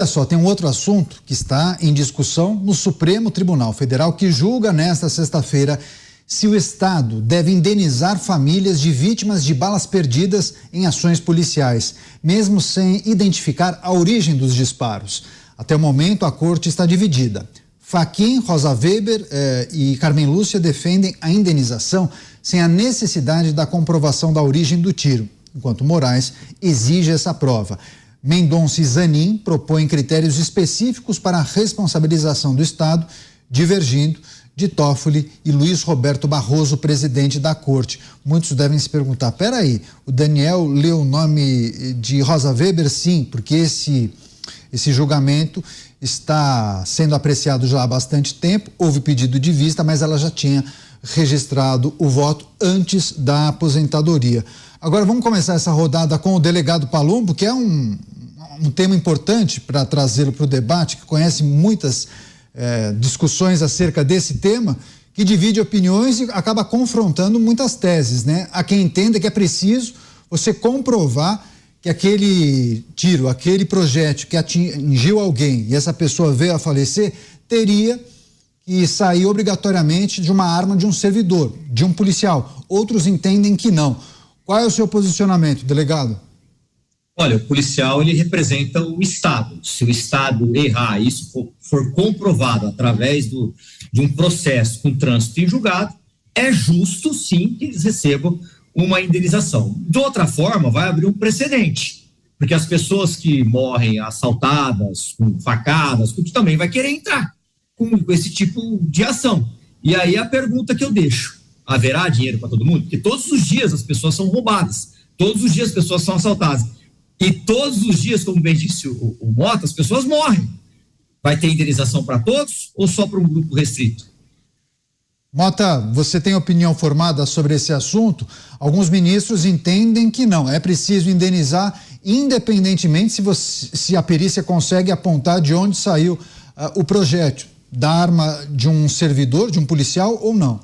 Olha só, tem um outro assunto que está em discussão no Supremo Tribunal Federal, que julga nesta sexta-feira se o Estado deve indenizar famílias de vítimas de balas perdidas em ações policiais, mesmo sem identificar a origem dos disparos. Até o momento, a corte está dividida. Fachin, Rosa Weber e Carmen Lúcia defendem a indenização sem a necessidade da comprovação da origem do tiro, enquanto Moraes exige essa prova. Mendonça e Zanin propõem critérios específicos para a responsabilização do Estado, divergindo de Toffoli e Luiz Roberto Barroso, presidente da corte. Muitos devem se perguntar, peraí, o Daniel leu o nome de Rosa Weber? Sim, porque esse julgamento está sendo apreciado já há bastante tempo, houve pedido de vista, mas ela já tinha registrado o voto antes da aposentadoria. Agora vamos começar essa rodada com o delegado Palumbo, que é um tema importante para trazê-lo para o debate, que conhece muitas discussões acerca desse tema, que divide opiniões e acaba confrontando muitas teses, né? Há quem entenda que é preciso você comprovar que aquele tiro, aquele projétil que atingiu alguém e essa pessoa veio a falecer, teria que sair obrigatoriamente de uma arma de um servidor, de um policial. Outros entendem que não. Qual é o seu posicionamento, delegado? Olha, o policial, ele representa o Estado. Se o Estado errar, isso for comprovado através de um processo com trânsito em julgado, é justo, sim, que eles recebam uma indenização. De outra forma, vai abrir um precedente, porque as pessoas que morrem assaltadas, com facadas, também vai querer entrar com esse tipo de ação. E aí a pergunta que eu deixo, haverá dinheiro para todo mundo? Porque todos os dias as pessoas são roubadas, todos os dias as pessoas são assaltadas, e todos os dias, como bem disse o Mota, as pessoas morrem. Vai ter indenização para todos ou só para um grupo restrito? Mota, você tem opinião formada sobre esse assunto? Alguns ministros entendem que não, é preciso indenizar independentemente se a perícia consegue apontar de onde saiu o projétil, da arma de um servidor, de um policial ou não.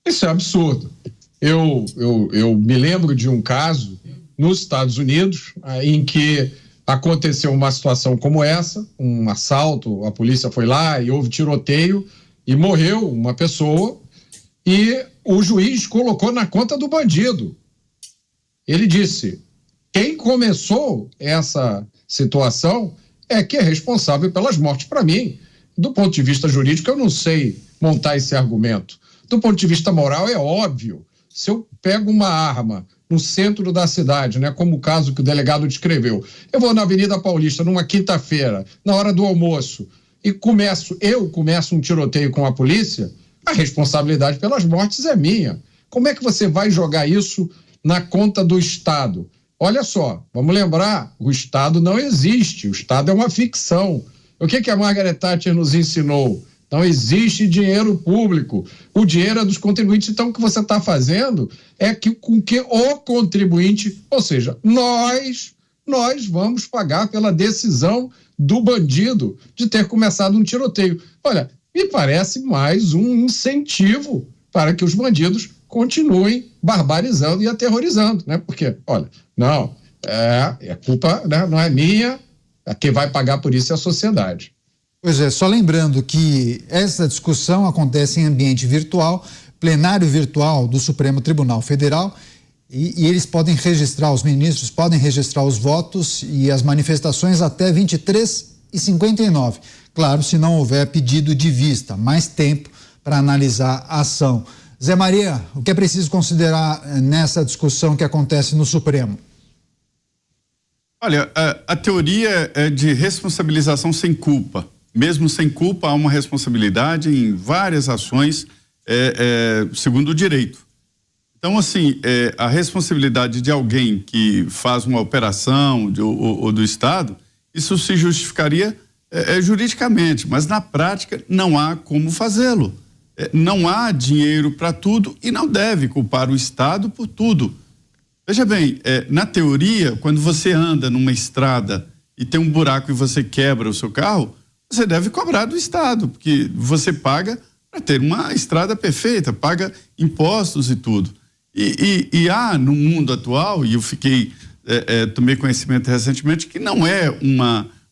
Isso é absurdo. Eu me lembro de um caso nos Estados Unidos em que aconteceu uma situação como essa, um assalto, a polícia foi lá e houve tiroteio e morreu uma pessoa e o juiz colocou na conta do bandido. Ele disse, quem começou essa situação é que é responsável pelas mortes. Para mim, do ponto de vista jurídico, eu não sei montar esse argumento. Do ponto de vista moral, é óbvio. Se eu pego uma arma no centro da cidade, né, como o caso que o delegado descreveu, eu vou na Avenida Paulista numa quinta-feira, na hora do almoço, e começo um tiroteio com a polícia, a responsabilidade pelas mortes é minha. Como é que você vai jogar isso na conta do Estado? Olha só, vamos lembrar, o Estado não existe, o Estado é uma ficção. O que a Margaret Thatcher nos ensinou? Não existe dinheiro público, o dinheiro é dos contribuintes. Então o que você está fazendo é com que o contribuinte, ou seja, nós vamos pagar pela decisão do bandido de ter começado um tiroteio. Olha, me parece mais um incentivo para que os bandidos continuem barbarizando e aterrorizando, né? Porque, olha, não, culpa, né? Não é minha, quem vai pagar por isso é a sociedade. Pois é, só lembrando que essa discussão acontece em ambiente virtual, plenário virtual do Supremo Tribunal Federal, e eles podem registrar, os ministros podem registrar os votos e as manifestações até 23h59. Claro, se não houver pedido de vista, mais tempo para analisar a ação. Zé Maria, o que é preciso considerar nessa discussão que acontece no Supremo? Olha, a teoria é de responsabilização sem culpa. Mesmo sem culpa, há uma responsabilidade em várias ações, segundo o direito. Então, assim, a responsabilidade de alguém que faz uma operação ou do Estado, isso se justificaria juridicamente, mas na prática não há como fazê-lo. Não há dinheiro para tudo e não deve culpar o Estado por tudo. Veja bem, na teoria, quando você anda numa estrada e tem um buraco e você quebra o seu carro, você deve cobrar do Estado, porque você paga para ter uma estrada perfeita, paga impostos e tudo. E há no mundo atual, e eu tomei conhecimento recentemente, que não é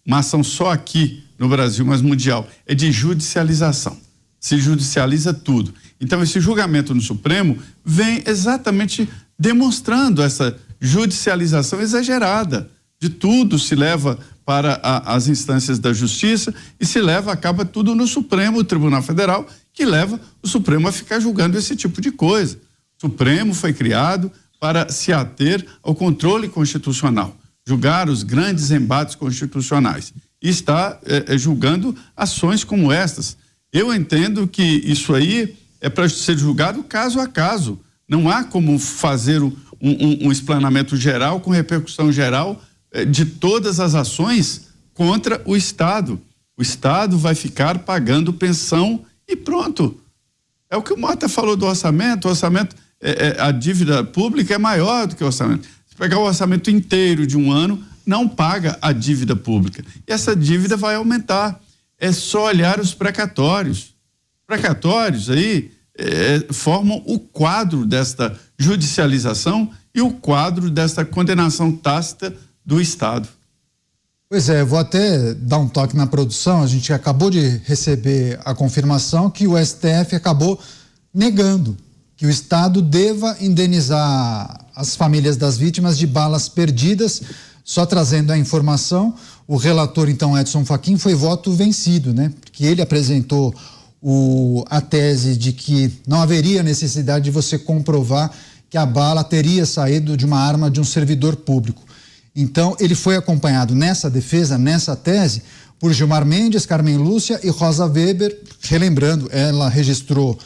uma ação só aqui no Brasil, mas mundial, é de judicialização. Se judicializa tudo. Então, esse julgamento no Supremo vem exatamente demonstrando essa judicialização exagerada de tudo, se leva para as instâncias da justiça e acaba tudo no Supremo Tribunal Federal, que leva o Supremo a ficar julgando esse tipo de coisa. O Supremo foi criado para se ater ao controle constitucional, julgar os grandes embates constitucionais e está julgando ações como estas. Eu entendo que isso aí é para ser julgado caso a caso. Não há como fazer um explanamento geral com repercussão geral de todas as ações contra o Estado. O Estado vai ficar pagando pensão e pronto. É o que o Mota falou do orçamento. O orçamento, a dívida pública é maior do que o orçamento. Se pegar o orçamento inteiro de um ano, não paga a dívida pública. E essa dívida vai aumentar. É só olhar os precatórios. Precatórios aí formam o quadro desta judicialização e o quadro desta condenação tácita do Estado. Pois é, vou até dar um toque na produção. A gente acabou de receber a confirmação que o STF acabou negando que o Estado deva indenizar as famílias das vítimas de balas perdidas. Só trazendo a informação, o relator, então, Edson Fachin, foi voto vencido, né? Porque ele apresentou a tese de que não haveria necessidade de você comprovar que a bala teria saído de uma arma de um servidor público. Então, ele foi acompanhado nessa defesa, nessa tese, por Gilmar Mendes, Carmen Lúcia e Rosa Weber. Relembrando, ela registrou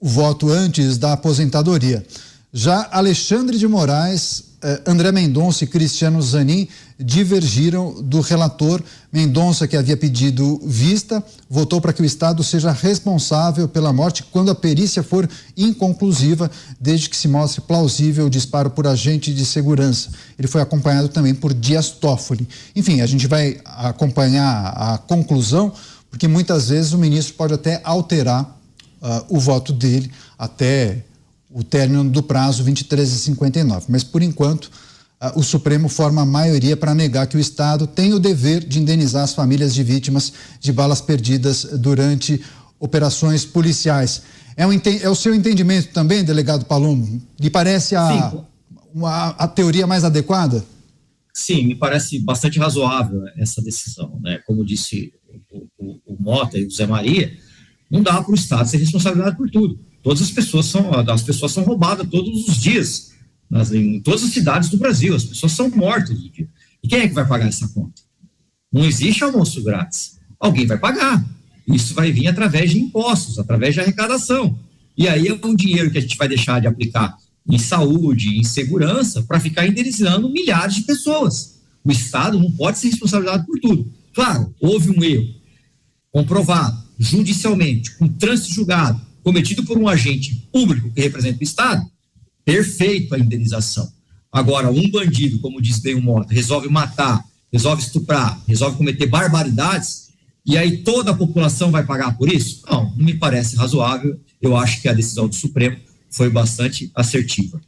o voto antes da aposentadoria. Já Alexandre de Moraes, André Mendonça e Cristiano Zanin divergiram do relator. Mendonça, que havia pedido vista, votou para que o Estado seja responsável pela morte quando a perícia for inconclusiva, desde que se mostre plausível o disparo por agente de segurança. Ele foi acompanhado também por Dias Toffoli. Enfim, a gente vai acompanhar a conclusão, porque muitas vezes o ministro pode até alterar o voto dele até o término do prazo 23h59. Mas, por enquanto, o Supremo forma a maioria para negar que o Estado tem o dever de indenizar as famílias de vítimas de balas perdidas durante operações policiais. É o seu entendimento também, delegado Palumbo? Lhe parece a teoria mais adequada? Sim, me parece bastante razoável essa decisão, né? Como disse o Mota e o Zé Maria, não dá para o Estado ser responsabilizado por tudo. Todas as pessoas são roubadas todos os dias, em todas as cidades do Brasil, as pessoas são mortas todo dia. E quem é que vai pagar essa conta? Não existe almoço grátis. Alguém vai pagar. Isso vai vir através de impostos, através de arrecadação. E aí é um dinheiro que a gente vai deixar de aplicar em saúde, em segurança, para ficar indenizando milhares de pessoas. O Estado não pode ser responsabilizado por tudo. Claro, houve um erro comprovado judicialmente, com trânsito julgado, cometido por um agente público que representa o Estado, perfeito a indenização. Agora, um bandido, como diz bem o Mota, resolve matar, resolve estuprar, resolve cometer barbaridades, e aí toda a população vai pagar por isso? Não me parece razoável. Eu acho que a decisão do Supremo foi bastante assertiva.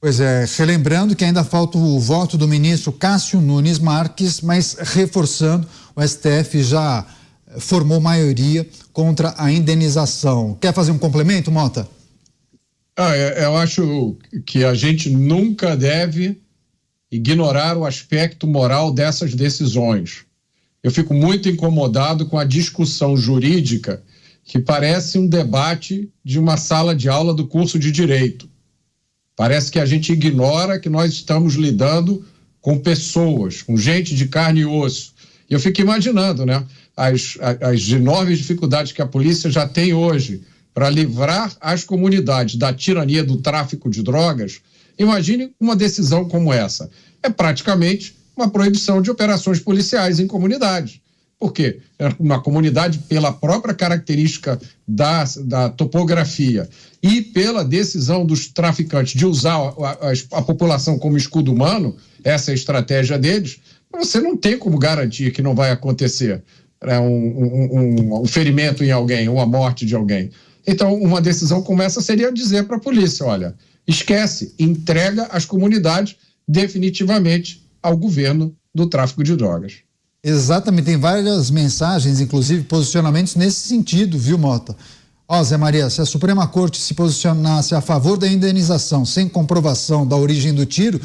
Pois é, relembrando que ainda falta o voto do ministro Cássio Nunes Marques, mas reforçando, o STF já formou maioria contra a indenização. Quer fazer um complemento, Mota? Eu acho que a gente nunca deve ignorar o aspecto moral dessas decisões. Eu fico muito incomodado com a discussão jurídica que parece um debate de uma sala de aula do curso de Direito. Parece que a gente ignora que nós estamos lidando com pessoas, com gente de carne e osso. E eu fico imaginando, né, as enormes dificuldades que a polícia já tem hoje para livrar as comunidades da tirania do tráfico de drogas. Imagine uma decisão como essa. É praticamente uma proibição de operações policiais em comunidades. Por quê? Uma comunidade, pela própria característica da topografia e pela decisão dos traficantes de usar a população como escudo humano, essa é a estratégia deles, você não tem como garantir que não vai acontecer um ferimento em alguém, uma morte de alguém. Então, uma decisão como essa seria dizer para a polícia, olha, esquece, entrega as comunidades definitivamente ao governo do tráfico de drogas. Exatamente, tem várias mensagens, inclusive posicionamentos nesse sentido, viu, Mota? Ó, Zé Maria, se a Suprema Corte se posicionasse a favor da indenização sem comprovação da origem do tiro,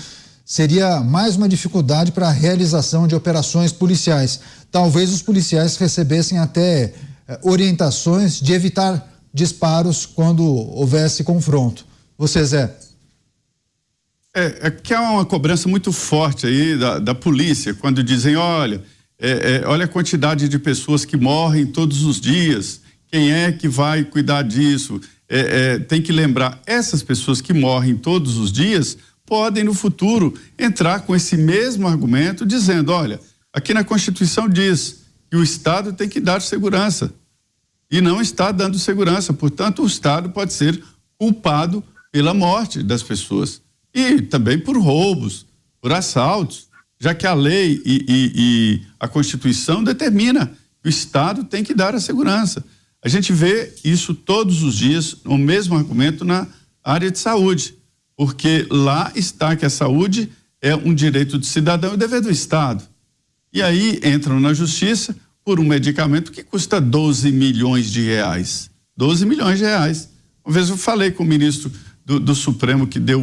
seria mais uma dificuldade para a realização de operações policiais. Talvez os policiais recebessem até orientações de evitar disparos quando houvesse confronto. Você, Zé? É que há uma cobrança muito forte aí da polícia, quando dizem, olha a quantidade de pessoas que morrem todos os dias, quem é que vai cuidar disso? Tem que lembrar, essas pessoas que morrem todos os dias podem no futuro entrar com esse mesmo argumento dizendo, olha, aqui na Constituição diz que o Estado tem que dar segurança e não está dando segurança, portanto o Estado pode ser culpado pela morte das pessoas e também por roubos, por assaltos, já que a lei e a Constituição determina que o Estado tem que dar a segurança. A gente vê isso todos os dias, o mesmo argumento na área de saúde, porque lá está que a saúde é um direito do cidadão e dever do Estado. E aí entram na justiça por um medicamento que custa 12 milhões de reais. 12 milhões de reais. Uma vez eu falei com o ministro do Supremo que deu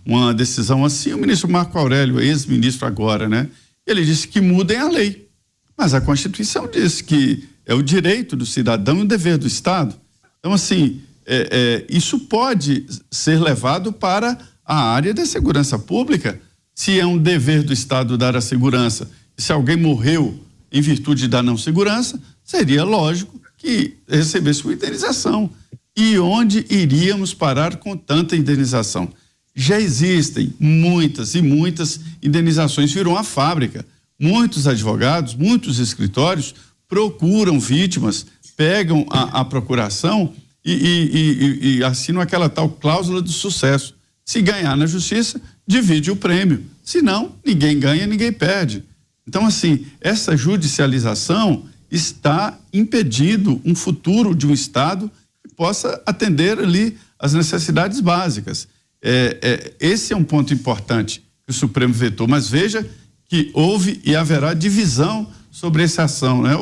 uma decisão assim, o ministro Marco Aurélio, ex-ministro agora, né? Ele disse que mudem a lei, mas a Constituição diz que é o direito do cidadão e o dever do Estado. Então, assim, isso pode ser levado para a área da segurança pública, se é um dever do Estado dar a segurança, e se alguém morreu em virtude da não segurança, seria lógico que recebesse uma indenização. E onde iríamos parar com tanta indenização? Já existem muitas e muitas indenizações, virou uma fábrica. Muitos advogados, muitos escritórios procuram vítimas, pegam a procuração e assinam aquela tal cláusula de sucesso. Se ganhar na justiça, divide o prêmio. Se não, ninguém ganha, ninguém perde. Então, assim, essa judicialização está impedindo um futuro de um Estado que possa atender ali as necessidades básicas. Esse é um ponto importante que o Supremo vetou, mas veja que houve e haverá divisão sobre essa ação, né?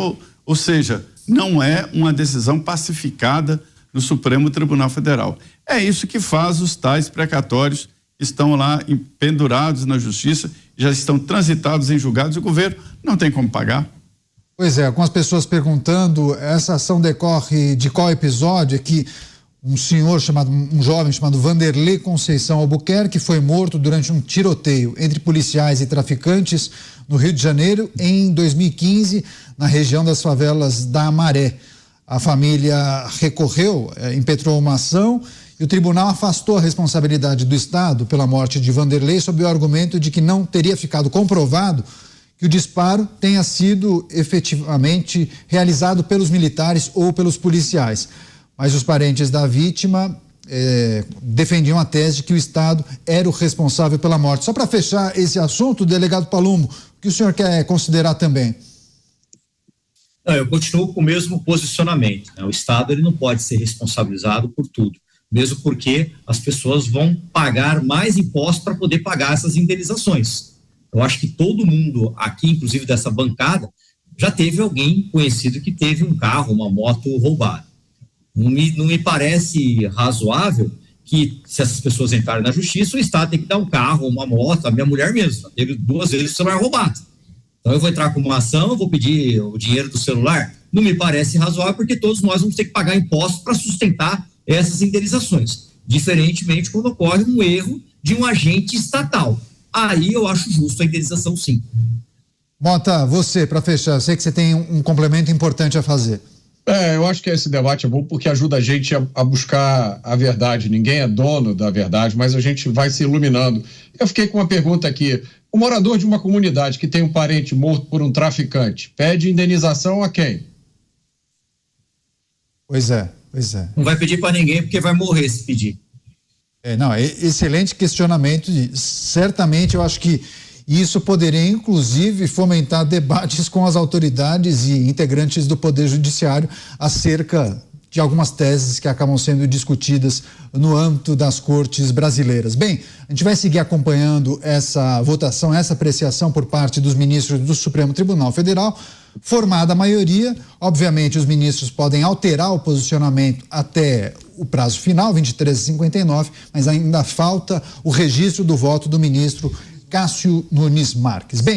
Ou seja, não é uma decisão pacificada no Supremo Tribunal Federal. É isso que faz os tais precatórios que estão lá pendurados na justiça, já estão transitados em julgados e o governo não tem como pagar. Pois é, algumas pessoas perguntando, essa ação decorre de qual episódio? É que um jovem chamado Vanderlei Conceição Albuquerque foi morto durante um tiroteio entre policiais e traficantes no Rio de Janeiro em 2015, na região das favelas da Amaré. A família recorreu, impetrou uma ação e o tribunal afastou a responsabilidade do Estado pela morte de Vanderlei sob o argumento de que não teria ficado comprovado que o disparo tenha sido efetivamente realizado pelos militares ou pelos policiais. Mas os parentes da vítima defendiam a tese de que o Estado era o responsável pela morte. Só para fechar esse assunto, delegado Palumbo, o que o senhor quer considerar também? Não, eu continuo com o mesmo posicionamento, né? O Estado ele não pode ser responsabilizado por tudo, mesmo porque as pessoas vão pagar mais impostos para poder pagar essas indenizações. Eu acho que todo mundo aqui, inclusive dessa bancada, já teve alguém conhecido que teve um carro, uma moto roubada. Não me parece razoável que, se essas pessoas entrarem na justiça, o Estado tem que dar um carro, uma moto. A minha mulher mesmo teve 2 vezes o celular roubado. Então eu vou entrar com uma ação, eu vou pedir o dinheiro do celular. Não me parece razoável, porque todos nós vamos ter que pagar impostos para sustentar essas indenizações. Diferentemente quando ocorre um erro de um agente estatal. Aí eu acho justo a indenização, sim. Mota, você, para fechar, eu sei que você tem um complemento importante a fazer. Eu acho que esse debate é bom porque ajuda a gente a buscar a verdade. Ninguém é dono da verdade, mas a gente vai se iluminando. Eu fiquei com uma pergunta aqui. O morador de uma comunidade que tem um parente morto por um traficante pede indenização a quem? Pois é. Não vai pedir para ninguém porque vai morrer se pedir. Excelente questionamento. Certamente eu acho que isso poderia, inclusive, fomentar debates com as autoridades e integrantes do Poder Judiciário acerca de algumas teses que acabam sendo discutidas no âmbito das cortes brasileiras. Bem, a gente vai seguir acompanhando essa votação, essa apreciação por parte dos ministros do Supremo Tribunal Federal. Formada a maioria, obviamente os ministros podem alterar o posicionamento até o prazo final, 23h59, mas ainda falta o registro do voto do ministro Cássio Nunes Marques. Bem,